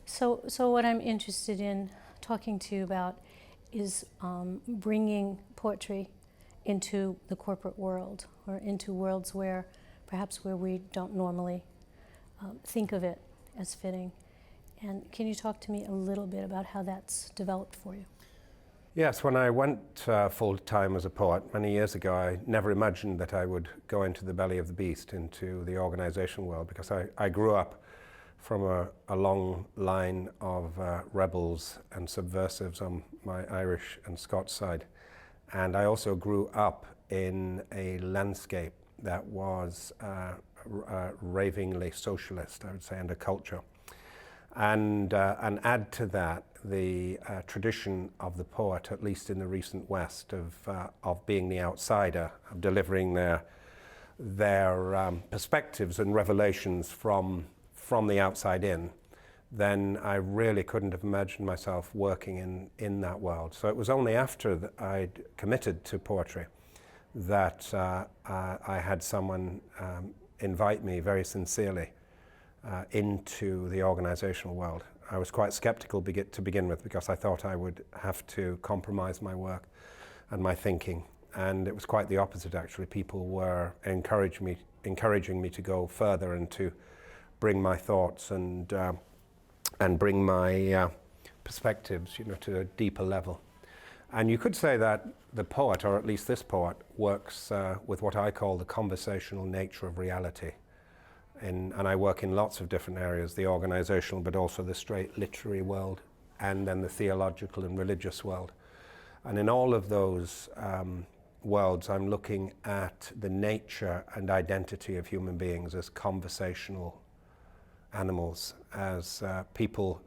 So what I'm interested in talking to you about is bringing poetry into the corporate world, or into worlds where perhaps where we don't normally think of it as fitting. And can you talk to me a little bit about how that's developed for you? Yes, when I went full-time as a poet many years ago, I never imagined that I would go into the belly of the beast, into the organizational world, because I grew up from a long line of rebels and subversives on my Irish and Scots side. And I also grew up in a landscape that was ravingly socialist, I would say, and a culture. And add to that the tradition of the poet, at least in the recent West, of being the outsider, of delivering their perspectives and revelations from the outside in, then I really couldn't have imagined myself working in that world. So it was only after that I'd committed to poetry that I had someone invite me very sincerely into the organizational world. I was quite skeptical to begin with, because I thought I would have to compromise my work and my thinking. And it was quite the opposite, actually. People were encouraging me to go further and to bring my thoughts and bring my perspectives, to a deeper level. And you could say that the poet, or at least this poet, works with what I call the conversational nature of reality. And I work in lots of different areas, the organizational, but also the straight literary world, and then the theological and religious world. And in all of those worlds, I'm looking at the nature and identity of human beings as conversational animals, as people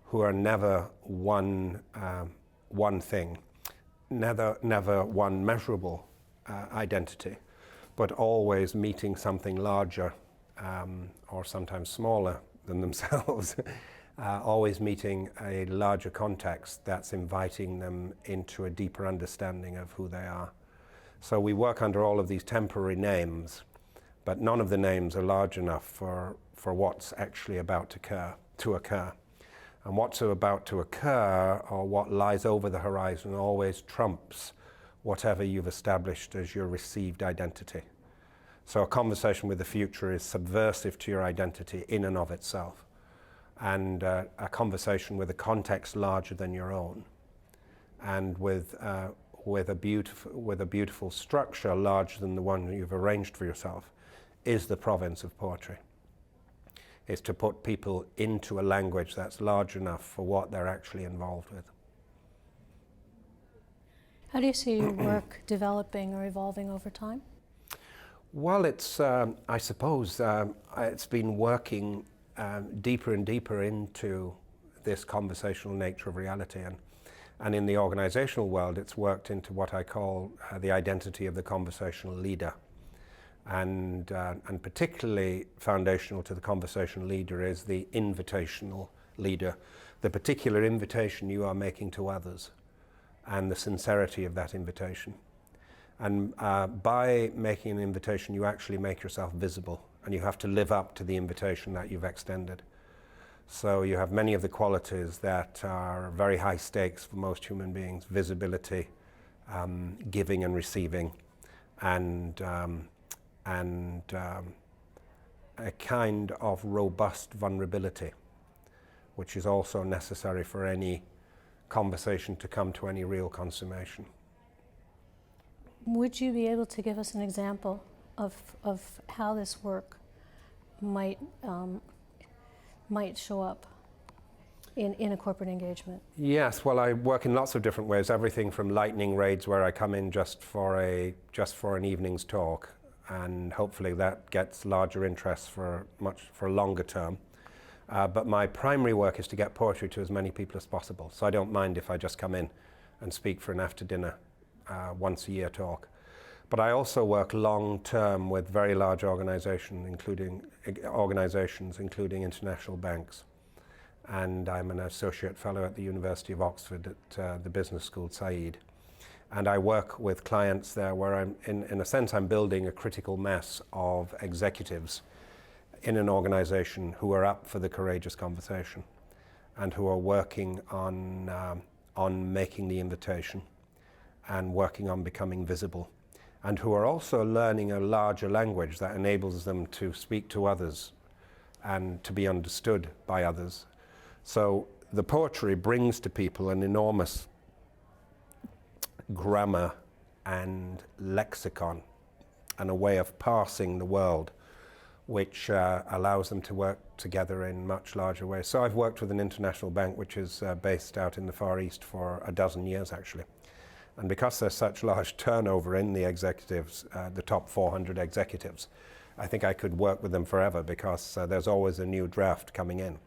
who are never one thing, never one measurable identity, but always meeting something larger, or sometimes smaller than themselves, always meeting a larger context that's inviting them into a deeper understanding of who they are. So we work under all of these temporary names, but none of the names are large enough for what's actually about to occur. And what's about to occur, or what lies over the horizon, always trumps whatever you've established as your received identity. So a conversation with the future is subversive to your identity in and of itself. And a conversation with a context larger than your own, and with a beautiful structure larger than the one you've arranged for yourself, is the province of poetry. Is to put people into a language that's large enough for what they're actually involved with. How do you see your work developing or evolving over time? Well, it's, I suppose, it's been working deeper and deeper into this conversational nature of reality. And in the organizational world, it's worked into what I call the identity of the conversational leader. And particularly foundational to the conversational leader is the invitational leader, the particular invitation you are making to others, and the sincerity of that invitation. And by making an invitation, you actually make yourself visible, and you have to live up to the invitation that you've extended. So you have many of the qualities that are very high stakes for most human beings: visibility, giving and receiving, and a kind of robust vulnerability, which is also necessary for any conversation to come to any real consummation. Would you be able to give us an example of how this work might show up in a corporate engagement? Yes, well, I work in lots of different ways. Everything from lightning raids, where I come in just for an evening's talk, and hopefully that gets larger interest for longer term. But my primary work is to get poetry to as many people as possible. So I don't mind if I just come in and speak for an after dinner, once a year talk. But I also work long term with very large organizations, including international banks. And I'm an associate fellow at the University of Oxford at the business school, Said. And I work with clients there where I'm, in a sense, I'm building a critical mass of executives in an organization who are up for the courageous conversation. and who are working on making the invitation and working on becoming visible, and who are also learning a larger language that enables them to speak to others and to be understood by others. So the poetry brings to people an enormous grammar and lexicon and a way of parsing the world, which allows them to work together in much larger ways. So I've worked with an international bank which is based out in the Far East for a dozen years actually. And because there's such large turnover in the executives, the top 400 executives, I think I could work with them forever because there's always a new draft coming in.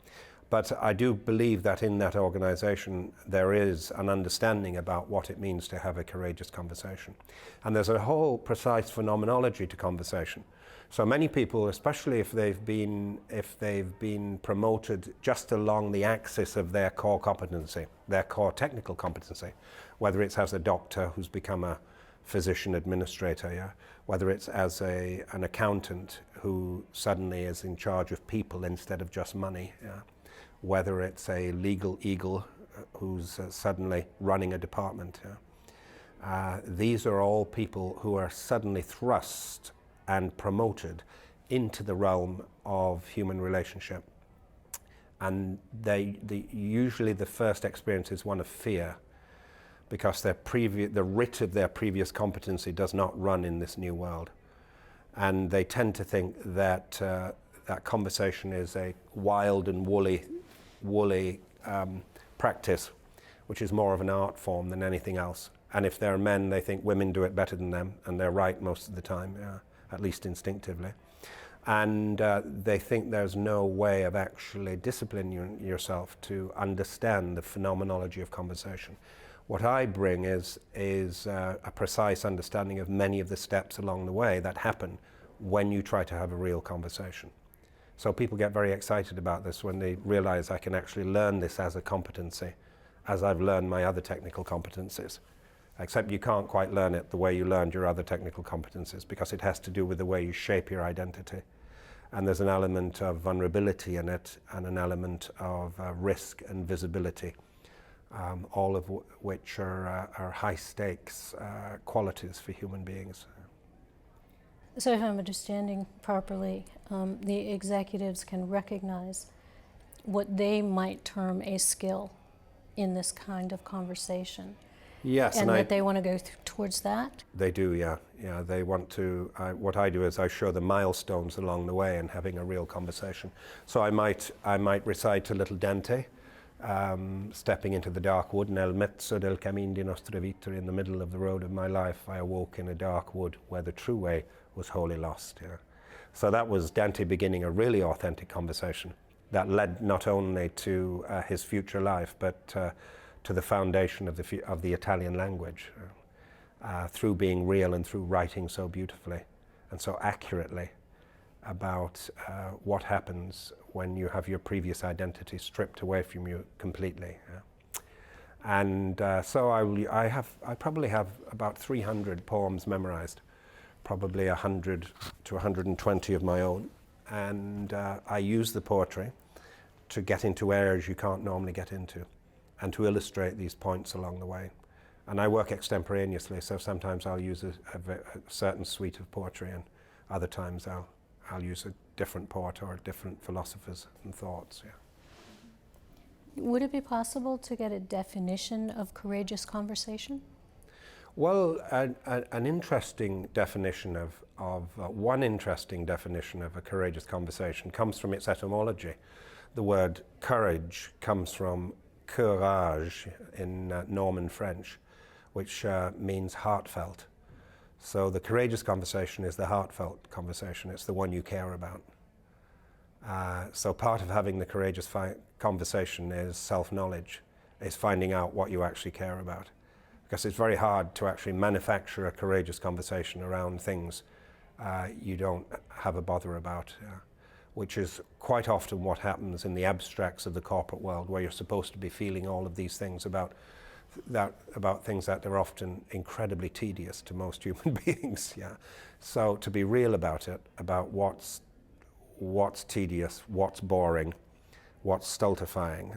But I do believe that in that organization there is an understanding about what it means to have a courageous conversation. And there's a whole precise phenomenology to conversation. So many people, especially if they've been promoted just along the axis of their core competency, their core technical competency, whether it's as a doctor who's become a physician administrator, yeah? Whether it's as an accountant who suddenly is in charge of people instead of just money, yeah? Whether it's a legal eagle who's suddenly running a department. Yeah? These are all people who are suddenly thrust and promoted into the realm of human relationship. And usually the first experience is one of fear, because the writ of their previous competency does not run in this new world. And they tend to think that that conversation is a wild and woolly practice, which is more of an art form than anything else. And if they're men, they think women do it better than them, and they're right most of the time, yeah, at least instinctively. And they think there's no way of actually disciplining yourself to understand the phenomenology of conversation. What I bring is a precise understanding of many of the steps along the way that happen when you try to have a real conversation. So people get very excited about this when they realize I can actually learn this as a competency, as I've learned my other technical competencies. Except you can't quite learn it the way you learned your other technical competencies, because it has to do with the way you shape your identity. And there's an element of vulnerability in it, and an element of risk and visibility, all of which are high stakes qualities for human beings. So if I'm understanding properly, the executives can recognize what they might term a skill in this kind of conversation. Yes, and that they want to go towards that? They do, yeah. Yeah, they want to, what I do is I show the milestones along the way in having a real conversation. So I might recite a little Dante, stepping into the dark wood, nel mezzo del cammin di nostra vita, in the middle of the road of my life, I awoke in a dark wood where the true way was wholly lost. Yeah. So that was Dante beginning a really authentic conversation that led not only to his future life, but to the foundation of the Italian language, through being real and through writing so beautifully and so accurately about what happens when you have your previous identity stripped away from you completely. Yeah. And so I probably have about 300 poems memorized, probably 100 to 120 of my own, and I use the poetry to get into areas you can't normally get into, and to illustrate these points along the way. And I work extemporaneously, so sometimes I'll use a certain suite of poetry, and other times I'll use a different poet or different philosophers and thoughts. Yeah. Would it be possible to get a definition of courageous conversation? Well, an interesting definition one interesting definition of a courageous conversation comes from its etymology. The word courage comes from courage in Norman French, which means heartfelt. So the courageous conversation is the heartfelt conversation. It's the one you care about. So part of having the courageous conversation is self-knowledge, is finding out what you actually care about. Because it's very hard to actually manufacture a courageous conversation around things you don't have a bother about. Which is quite often what happens in the abstracts of the corporate world, where you're supposed to be feeling all of these things about things that are often incredibly tedious to most human beings. Yeah. So to be real about it, about what's tedious, what's boring, what's stultifying,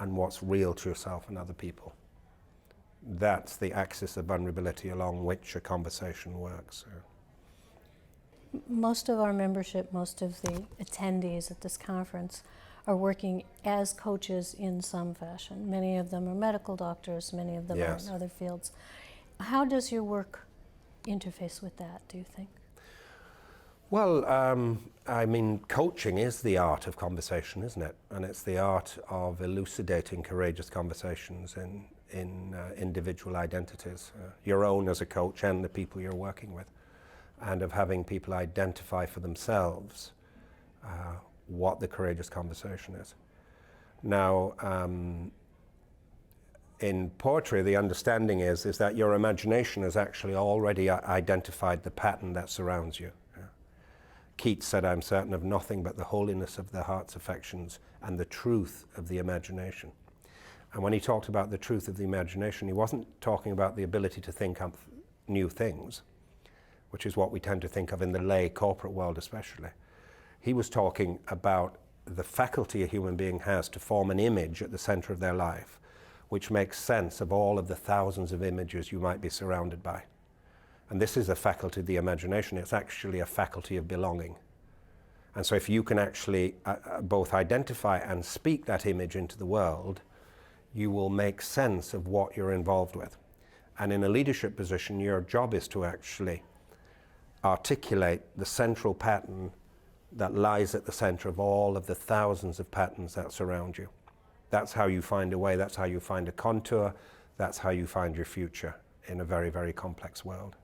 and what's real to yourself and other people. That's the axis of vulnerability along which a conversation works. Most of our membership, most of the attendees at this conference are working as coaches in some fashion. Many of them are medical doctors, many of them Yes. are in other fields. How does your work interface with that, do you think? Well, I mean, coaching is the art of conversation, isn't it? And it's the art of elucidating courageous conversations in individual identities, your own as a coach and the people you're working with, and of having people identify for themselves what the courageous conversation is. Now, in poetry, the understanding is that your imagination has actually already identified the pattern that surrounds you. Keats said, "I'm certain of nothing but the holiness of the heart's affections and the truth of the imagination." And when he talked about the truth of the imagination, he wasn't talking about the ability to think up new things, which is what we tend to think of in the lay corporate world especially. He was talking about the faculty a human being has to form an image at the center of their life, which makes sense of all of the thousands of images you might be surrounded by. And this is a faculty of the imagination. It's actually a faculty of belonging. And so if you can actually both identify and speak that image into the world, you will make sense of what you're involved with. And in a leadership position, your job is to actually articulate the central pattern that lies at the center of all of the thousands of patterns that surround you. That's how you find a way, that's how you find a contour, that's how you find your future in a very, very complex world.